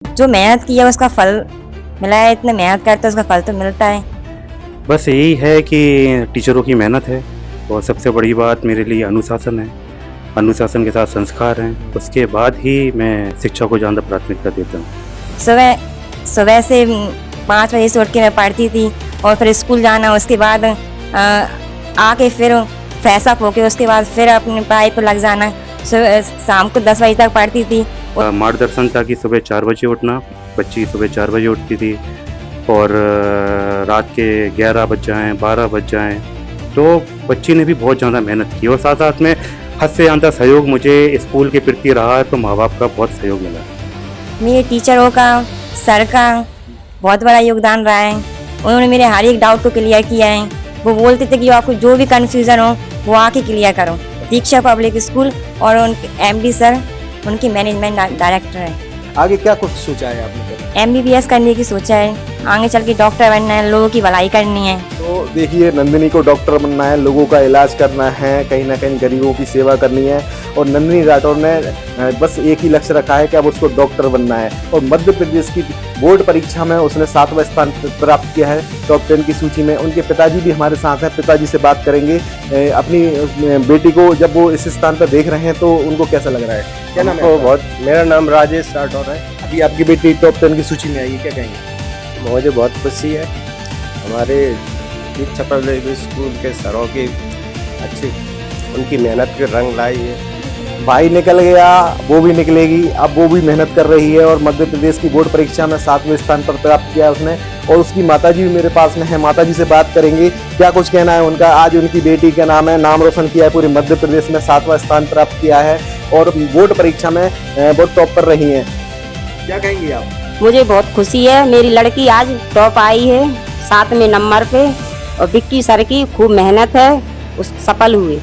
जो मेहनत की है उसका फल मिला है, इतने मेहनत करते हैं उसका फल तो मिलता है। बस यही है कि टीचरों की मेहनत है और सबसे बड़ी बात मेरे लिए अनुशासन है। अनुशासन के साथ संस्कार हैं, उसके बाद ही मैं शिक्षा को ज़्यादा प्राथमिकता देता हूँ। सुबह सुबह से 5 बजे से उठ के मैं पढ़ती थी और फिर स्कूल जाना, उसके बाद आके फिर फ्रेश अप होके उसके बाद फिर अपनी पढ़ाई पर लग जाना। शाम को 10 बजे तक पढ़ती थी। मार्गदर्शन था कि सुबह 4 बजे उठना, बच्ची सुबह 4 बजे उठती थी और रात के 11 बज जाएँ, 12 बज जाएँ, तो बच्ची ने भी बहुत ज़्यादा मेहनत की और साथ साथ में हद से ज़्यादा सहयोग मुझे स्कूल के प्रति रहा है, तो माँ बाप का बहुत सहयोग मिला। मेरे टीचरों का, सर का बहुत बड़ा योगदान रहा है। उन्होंने मेरे हर एक डाउट को क्लियर किया है। वो बोलते थे कि आपको जो भी कन्फ्यूज़न हो वो आके क्लियर करो। दीक्षा पब्लिक स्कूल और उनके एमडी सर उनकी मैनेजमेंट डायरेक्टर है। आगे क्या कुछ सोचा है आपने? एमबीबीएस करने की सोचा है, आगे चल के डॉक्टर बनना है, लोगों की भलाई करनी है। तो देखिए, नंदिनी को डॉक्टर बनना है, लोगों का इलाज करना है, कहीं ना कहीं गरीबों की सेवा करनी है और नंदिनी राठौर ने बस एक ही लक्ष्य रखा है कि अब उसको डॉक्टर बनना है। और मध्य प्रदेश की बोर्ड परीक्षा में उसने 7वां स्थान प्राप्त किया है टॉप 10 की सूची में। उनके पिताजी भी हमारे साथ हैं, पिताजी से बात करेंगे। अपनी बेटी को जब वो इस स्थान पर देख रहे हैं तो उनको कैसा लग रहा है? क्या नाम है? बहुत मेरा नाम राजेश राठौर है। अभी आपकी बेटी टॉप 10 की सूची में आई है, क्या कहेंगे? मुझे बहुत खुशी है। हमारे दीक्षा पब्लिक स्कूल के सरों की अच्छी उनकी मेहनत के रंग लाई है। भाई निकल गया, वो भी निकलेगी, अब वो भी मेहनत कर रही है और मध्य प्रदेश की बोर्ड परीक्षा में 7वें स्थान पर प्राप्त किया उसने। और उसकी माताजी भी मेरे पास में है, माताजी से बात करेंगे क्या कुछ कहना है उनका। आज उनकी बेटी का नाम रोशन किया है पूरे मध्य प्रदेश में, 7वां स्थान प्राप्त किया है और बोर्ड परीक्षा में बहुत टॉप पर रही है। क्या कहेंगी आप? मुझे बहुत खुशी है, मेरी लड़की आज टॉप आई है 7वें नंबर पे और विक्की सर की खूब मेहनत है, उस सफल हुए।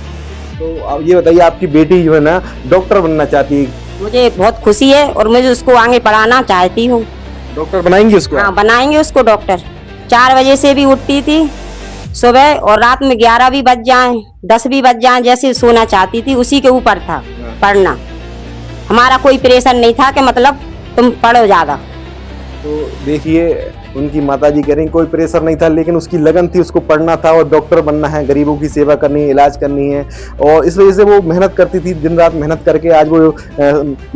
तो अब ये बताइए, आपकी बेटी जो है ना डॉक्टर बनना चाहती है, मुझे बहुत खुशी है और मुझे उसको आगे पढ़ाना चाहती हूँ। डॉक्टर बनाएंगे उसको? हाँ, बनाएंगे उसको डॉक्टर। 4 बजे से भी उठती थी सुबह और रात में 11 भी बज जाएं, 10 भी बज जाएं, जैसे सोना चाहती थी, उसी के ऊपर था पढ़ना। हमारा कोई प्रेशर नहीं था कि मतलब तुम पढ़ो ज़्यादा। तो देखिए, उनकी माताजी कह रही कोई प्रेशर नहीं था, लेकिन उसकी लगन थी, उसको पढ़ना था और डॉक्टर बनना है, गरीबों की सेवा करनी है, इलाज करनी है। और इस वजह से वो मेहनत करती थी, दिन रात मेहनत करके आज वो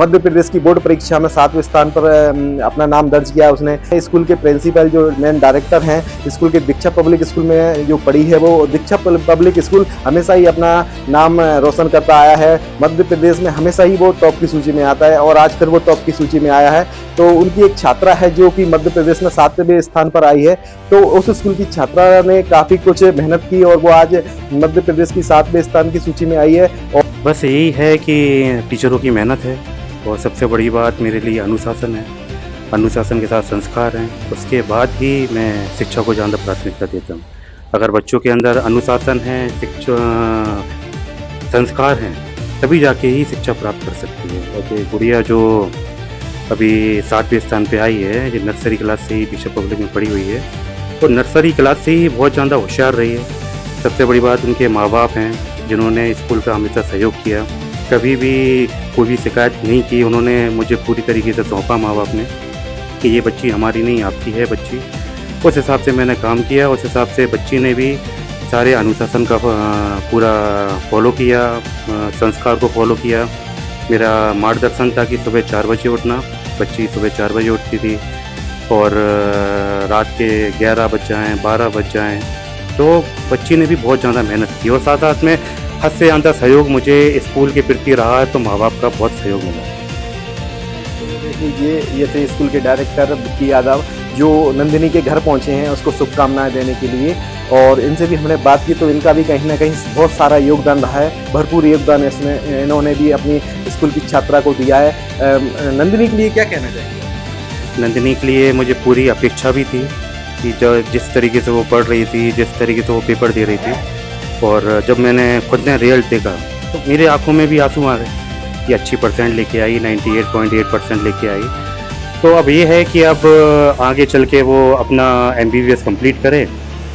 मध्य प्रदेश की बोर्ड परीक्षा में 7वें स्थान पर अपना नाम दर्ज किया उसने। स्कूल के प्रिंसिपल जो मेन डायरेक्टर हैं स्कूल के, दीक्षा पब्लिक स्कूल में जो पढ़ी है वो, दीक्षा पब्लिक स्कूल हमेशा ही अपना नाम रोशन करता आया है। मध्य प्रदेश में हमेशा ही वो टॉप की सूची में आता है और आज फिर वो टॉप की सूची में आया है। तो उनकी एक छात्रा है जो कि मध्य प्रदेश में 7वें स्थान पर आई है। तो उस स्कूल की छात्रा ने काफी कुछ मेहनत की और वो आज मध्य प्रदेश की 7वें स्थान की सूची में आई है। और बस यही है कि टीचरों की मेहनत है और सबसे बड़ी बात मेरे लिए अनुशासन है। अनुशासन के साथ संस्कार हैं, उसके बाद ही मैं शिक्षा को ज़्यादा प्राथमिकता देता हूँ। अगर बच्चों के अंदर अनुशासन है, संस्कार हैं, तभी जाके ही शिक्षा प्राप्त कर सकती है। और ये गुड़िया जो अभी 7वें स्थान पे आई है, ये नर्सरी क्लास से ही दीक्षा पब्लिक में पढ़ी हुई है और नर्सरी क्लास से ही बहुत ज़्यादा होशियार रही है। सबसे बड़ी बात उनके माँ बाप हैं जिन्होंने स्कूल का हमेशा सहयोग किया, कभी भी कोई भी शिकायत नहीं की। उन्होंने मुझे पूरी तरीके से सौंपा माँ बाप ने कि ये बच्ची हमारी नहीं, आपकी है बच्ची। उस हिसाब से मैंने काम किया, उस हिसाब से बच्ची ने भी सारे अनुशासन का पूरा फॉलो किया, संस्कार को फॉलो किया। मेरा मार्गदर्शन था कि सुबह 4 बजे उठना, बच्ची सुबह 4 बजे उठती थी और रात के 11 बज जाएँ, 12 बज जाएँ, तो बच्ची ने भी बहुत ज़्यादा मेहनत की और साथ साथ में हद से ज़्यादा सहयोग मुझे स्कूल के प्रति रहा है, तो माँ बाप का बहुत सहयोग मिला। ये थे स्कूल के डायरेक्टर विक्की यादव जो नंदिनी के घर पहुंचे हैं उसको शुभकामनाएं देने के लिए। और इनसे भी हमने बात की तो इनका भी कहीं ना कहीं बहुत सारा योगदान रहा है, भरपूर योगदान इसमें इन्होंने भी अपनी स्कूल की छात्रा को दिया है। नंदिनी के लिए क्या कहना चाहिए? नंदिनी के लिए मुझे पूरी अपेक्षा भी थी कि जिस तरीके से वो पढ़ रही थी, जिस तरीके से वो पेपर दे रही थी, और जब मैंने खुद ने रिजल्ट देखा तो मेरे आंखों में भी आंसू आ गए कि अच्छी परसेंट लेके आई, 98.8% लेके आई। तो अब ये है कि अब आगे चल के वो अपना MBBS कंप्लीट करे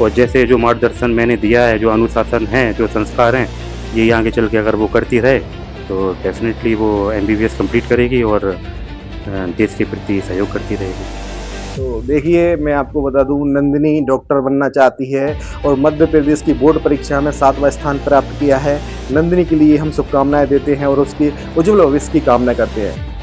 और जैसे जो मार्गदर्शन मैंने दिया है, जो अनुशासन है, जो संस्कार हैं, ये आगे चल के अगर वो करती रहे तो डेफिनेटली वो MBBS कंप्लीट करेगी और देश के प्रति सहयोग करती रहेगी। तो देखिए, मैं आपको बता दूं, नंदिनी डॉक्टर बनना चाहती है और मध्य प्रदेश की बोर्ड परीक्षा में 7वां स्थान प्राप्त किया है। नंदिनी के लिए हम शुभकामनाएं देते हैं और उसकी उज्ज्वल भविष्य की कामना करते हैं।